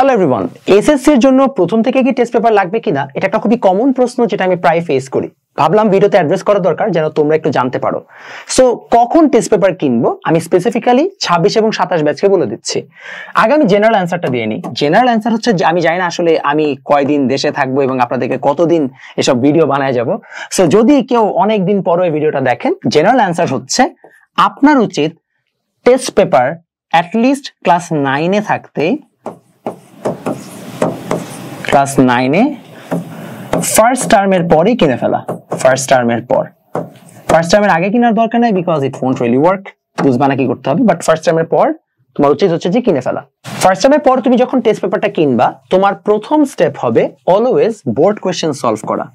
Hello everyone, SSC এর জন্য প্রথম থেকে কি টেস্ট পেপার লাগবে কিনা এটা একটা খুবই কমন প্রশ্ন যেটা আমি প্রায় ফেস করি। ভাবলাম ভিডিওতে অ্যাড্রেস করা দরকার যেন তোমরা একটু জানতে পারো। সো কখন টেস্ট পেপার কিনবো আমি স্পেসিফিক্যালি 26 এবং 27 ব্যাচকে বলে দিচ্ছি। আগে আমি জেনারেল অ্যান্সারটা দিয়ে নিই। জেনারেল অ্যান্সার হচ্ছে আমি জানি না আসলে আমি কয়দিন দেশে থাকবো এবং আপনাদেরকে কতদিন এসব ভিডিও বানায় যাব। সো যদি কেউ অনেক দিন পরে এই ভিডিওটা দেখেন, জেনারেল অ্যান্সার হচ্ছে আপনার উচিত টেস্ট পেপার অ্যাটলিস্ট ক্লাস 9 এ থাকতে, ক্লাস 9 এ ফার্স্ট টার্মের পরেই কিনে ফেলা। ফার্স্ট টার্মের পর, ফার্স্ট টার্মের আগে কেনার দরকার নাই, because it won't really work. বুঝবা না কি করতে হবে, বাট ফার্স্ট টার্মের পর তোমার উচিত হচ্ছে যে কিনে ফেলা। ফার্স্ট টার্মের পর তুমি যখন টেস্ট পেপারটা কিনবা, তোমার প্রথম স্টেপ হবে অলওয়েজ বোর্ড কোয়েশ্চেন সলভ করা।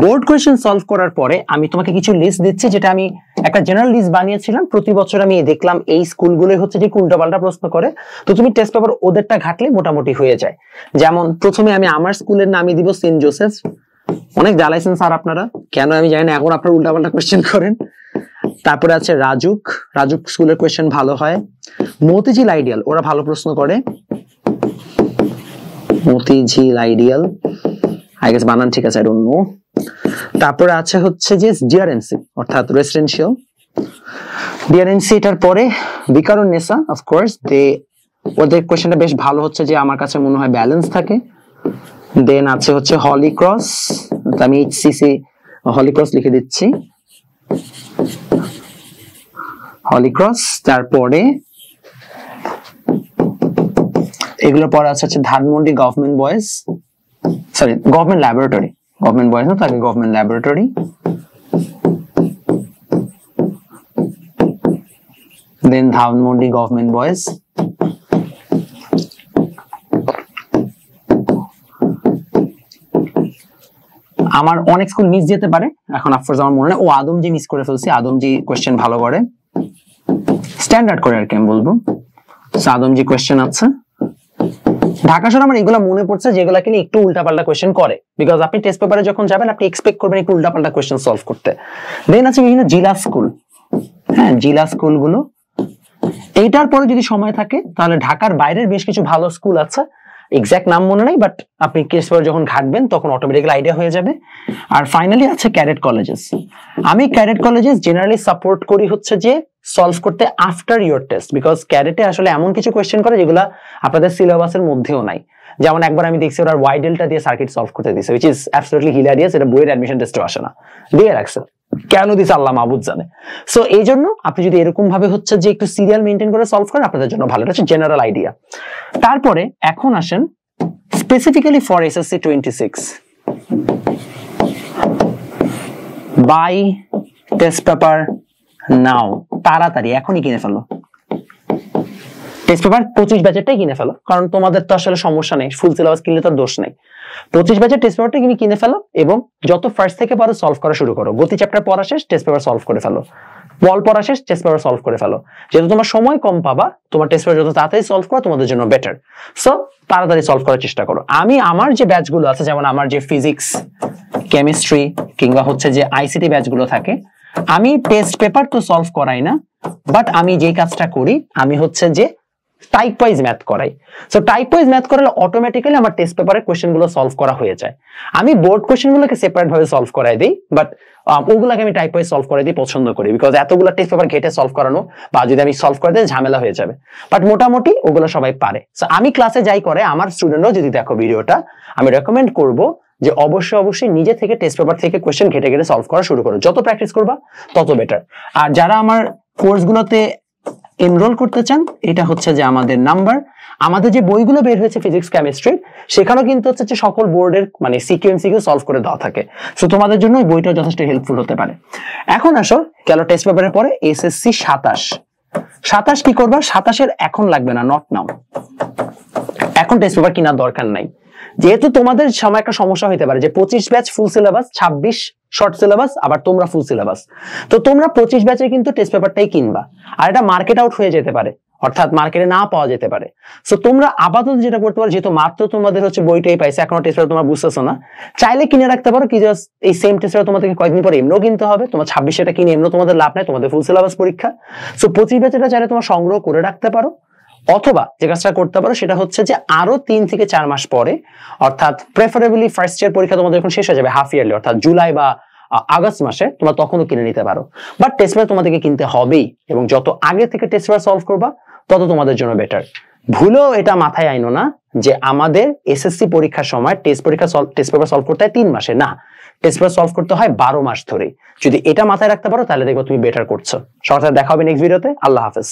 বোর্ড কোয়েশ্চেন সলভ করার পরে আমি তোমাকে কিছু লিস্ট দিচ্ছি, যেটা আমি একটা জেনারেল লিস্ট বানিয়েছিলাম। প্রতি বছর আমি দেখলাম এই স্কুলগুলোই হচ্ছে যে উল্টাপাল্টা প্রশ্ন করে, তো তুমি টেস্ট পেপার ওদেরটা ঘাটলে মোটামুটি হয়ে যায়। যেমন প্রথমে আমি আমার স্কুলের নামই দিব সেন্ট জোসেফ। অনেক জ্বালাইছেন স্যার আপনারা, কেন আমি জানি না, এখন আপনারা উল্টাপাল্টা কোয়েশ্চেন করেন। তারপরে আছে রাজুক, রাজুক স্কুলের কোয়েশ্চেন ভালো হয়। মতিঝিল আইডিয়াল, ওরা ভালো প্রশ্ন করে। মতিঝিল আইডিয়াল, আই গেস বানান ঠিক আছে, আই ডোন্ট নো। তারপরে আছে হচ্ছে যে ডিআরএনসি অর্থাৎ রেসিডেন্সিয়াল ডিআরএনসি। এটার পরে বিকারুন্নেসা, অফকোর্স ওদের কোয়েশ্চেনটা বেশ ভালো হচ্ছে যে আমার কাছে মনে হয় ব্যালেন্স থাকে। দেন আছে হচ্ছে হলি ক্রস, আমি এইচসিসি হলি ক্রস লিখে দিচ্ছি, হলি ক্রস। তারপরে এগুলোর পরে আছে হচ্ছে Dhanmondi government boys, sorry government laboratory, government boys না, তাকে গভর্নমেন্ট ল্যাবরেটরি। দেন ধানমন্ডি গভর্নমেন্ট বয়েজ। আমার অনেক স্কুল মিস যেতে পারে, এখন অফকোর্স আমার মনে নেই। ও আদমজি মিস করে ফেলছি, আদমজি কোয়েশ্চেন ভালো করে, স্ট্যান্ডার্ড করে আর কি আমি বলবো। আদমজি কোয়েশ্চেন আছে। ঢাকা শহর আমার এগুলো মনে পড়ছে যেগুলো কিনে একটু উল্টাপাল্টা কোয়েশ্চেন করে, বিকজ আপনি টেস্ট পেপারে যখন যাবেন আপনি এক্সপেক্ট করবেন একটু উল্টাপাল্টা কোয়েশ্চেন সলভ করতে। দেন আছে বিভিন্ন জেলা স্কুল, হ্যাঁ জেলা স্কুলগুলো। এইটার পরে যদি সময় থাকে তাহলে ঢাকার বাইরের বেশ কিছু ভালো স্কুল আছে, এক্সাক্ট নাম মনে নেই, বাট আপনি টেস্ট পেপার যখন ঘাটবেন তখন অটোমেটিক্যালি আইডিয়া হয়ে যাবে। আর ফাইনালি আছে ক্যাডেট কলেজেস। আমি ক্যাডেট কলেজেস জেনারেলি সাপোর্ট করি হচ্ছে যে সলভ করতে আফটার ইয়োর টেস্ট, বিকজ ক্যাডেটে আসলে এমন কিছু কোয়েশ্চেন করে যেগুলো আপনাদের সিলেবাসের মধ্যেও নাই। যেমন একবার আমি দেখছি ওরা ওয়াই ডেল্টা দিয়ে সার্কিট সলভ করতে দিয়েছে, হুইচ ইজ অ্যাবসলিউটলি হিলারিয়াস। এটা বইয়ের অ্যাডমিশন টেস্টে আসে না, দিয়ে রাখছে, কেন দিছে আল্লাহ মাহবুদ জানে। সো এই জন্য আপনি যদি এরকম ভাবে হচ্ছে যে একটু সিরিয়াল মেনটেন করে সলভ করেন আপনাদের জন্য ভালো। এটা হচ্ছে জেনারেল আইডিয়া। তারপরে এখন আসেন specifically for SSC 26, buy test paper now, তাড়াতাড়ি এখনই কিনে ফেলো। টেস্ট পেপার 25 ব্যাচেরটাই কিনে ফেলো, কারণ তোমাদের তো আসলে সমস্যা নেই, ফুল সিলেবাস কিনলে তো দোষ নেই। 25 ব্যাচের টেস্ট পেপারটা তুমি কিনে ফেলো এবং যত ফার্স্ট থেকে পারো সলভ করা শুরু করো। গতি চ্যাপ্টার পড়া শেষ, টেস্ট পেপার সলভ করে ফেলো। বল পড়া শেষ, টেস্ট পেপার সলভ করে ফেলো। যেহেতু তোমার সময় কম পাবা, তোমার টেস্ট পেপার যত তাড়াতাড়ি সলভ করা তোমাদের জন্য বেটার। সো তাড়াতাড়ি সলভ করার চেষ্টা করো। আমি আমার যে ব্যাচগুলো আছে, যেমন আমার যে ফিজিক্স, কেমিস্ট্রি কিংবা হচ্ছে যে আইসিটি ব্যাচগুলো থাকে, আমি টেস্ট পেপার তো সলভ করাই না, বাট আমি যে কাজটা করি আমি হচ্ছে যে টাইপ ওয়াইজ ম্যাথ করাই। সো টাইপ ওয়াইজ ম্যাথ করালে অটোমেটিক্যালি আমার টেস্ট পেপারের কোশ্চেন গুলো সলভ করা হয়ে যায়। আমি বোর্ড কোশ্চেন গুলোকে সেপারেট ভাবে সলভ করাই দিই, বাট ওগুলাকে আমি টাইপ ওয়াইজ সলভ করে দিই পছন্দ করি, বিকজ এতগুলো টেস্ট পেপার ঘেটে সলভ করানো বা যদি আমি সলভ করে দিই ঝামেলা হয়ে যাবে। বাট মোটামুটি ওগুলো সবাই পারে। সো আমি ক্লাসে যাই করে আমার স্টুডেন্টরাও যদি দেখো ভিডিওটা, আমি রেকমেন্ড করবো যে অবশ্যই নিজে থেকে টেস্ট পেপার থেকে কোশ্চেন ঘেটে ঘেটে সলভ করা শুরু করো। যত প্র্যাকটিস করবা তত বেটার। আর যারা আমার কোর্সগুলোতে এনরোল করতে চান, এটা হচ্ছে যে আমাদের নাম্বার, আমাদের যে বইগুলো বের হয়েছে ফিজিক্স কেমিস্ট্রি, সেখানেও কিন্তু হচ্ছে যে সকল বোর্ডের মানে সিকিউ এমসিকিউ সলভ করে দেওয়া থাকে। সো তোমাদের জন্য ওই বইটা যথেষ্ট হেল্পফুল হতে পারে। এখন আসো গেল টেস্ট পেপারের পরে এসএসসি 27 কি করবা? 27 এখন লাগবে না, নট নাও। এখন টেস্ট পেপার কেনার দরকার নাই, যেহেতু তোমাদের সময় একটা সমস্যা হতে পারে যে 25 batch full syllabus, 26 short syllabus, আবার তোমরা ফুল সিলেবাস। তো তোমরা 25 ব্যাচের কিন্তু টেস্ট পেপারটাই কিনবা, আর এটা মার্কেট আউট হয়ে যেতে পারে, অর্থাৎ মার্কেটে না পাওয়া যেতে পারে। সো তোমরা আপাতত যেটা করতে পারো, যেহেতু মাত্র তোমাদের হচ্ছে বইটাই পাইছে, এখনো টেস্ট পেপার তোমরা বুঝতেছো না, চাইলে কিনে রাখতে পারো। কি জাস্ট এই সেম টেস্ট পেপার তোমাদেরকে কয়েকদিন পরে এমনিও কিনতে হবে, তোমার 26 কিনে এমনিও তোমাদের লাভ নাই, তোমাদের ফুল সিলেবাস পরীক্ষা। সো 25 ব্যাচেরটা চাইলে তোমার সংগ্রহ করে রাখতে পারো। অথবা যে কাজটা করতে পারো সেটা হচ্ছে যে আরো 3 থেকে 4 মাস পরে, অর্থাৎ প্রেফারেবলি ফার্স্ট ইয়ার পরীক্ষা তোমাদের যখন শেষ হয়ে যাবে হাফ ইয়ারলি, অর্থাৎ জুলাই বা আগস্ট মাসে, তোমরা তখনও কিনে নিতে পারো। বাট টেস্ট পেপার তোমাদেরকে কিনতে হবেই, এবং যত আগে থেকে টেস্ট পেপার সলভ করবা তত তোমাদের জন্য বেটার। ভুলেও এটা মাথায় আইনো না যে আমাদের এসএসসি পরীক্ষার সময় টেস্ট পেপার সলভ করতে হয় 3 মাসে, না, টেস্ট পেপার সলভ করতে হয় 12 মাস ধরে। যদি এটা মাথায় রাখতে পারো তাহলে দেখো তুমি বেটার করছো। সবার সাথে দেখা হবে নেক্সট ভিডিওতে। আল্লাহ হাফেজ।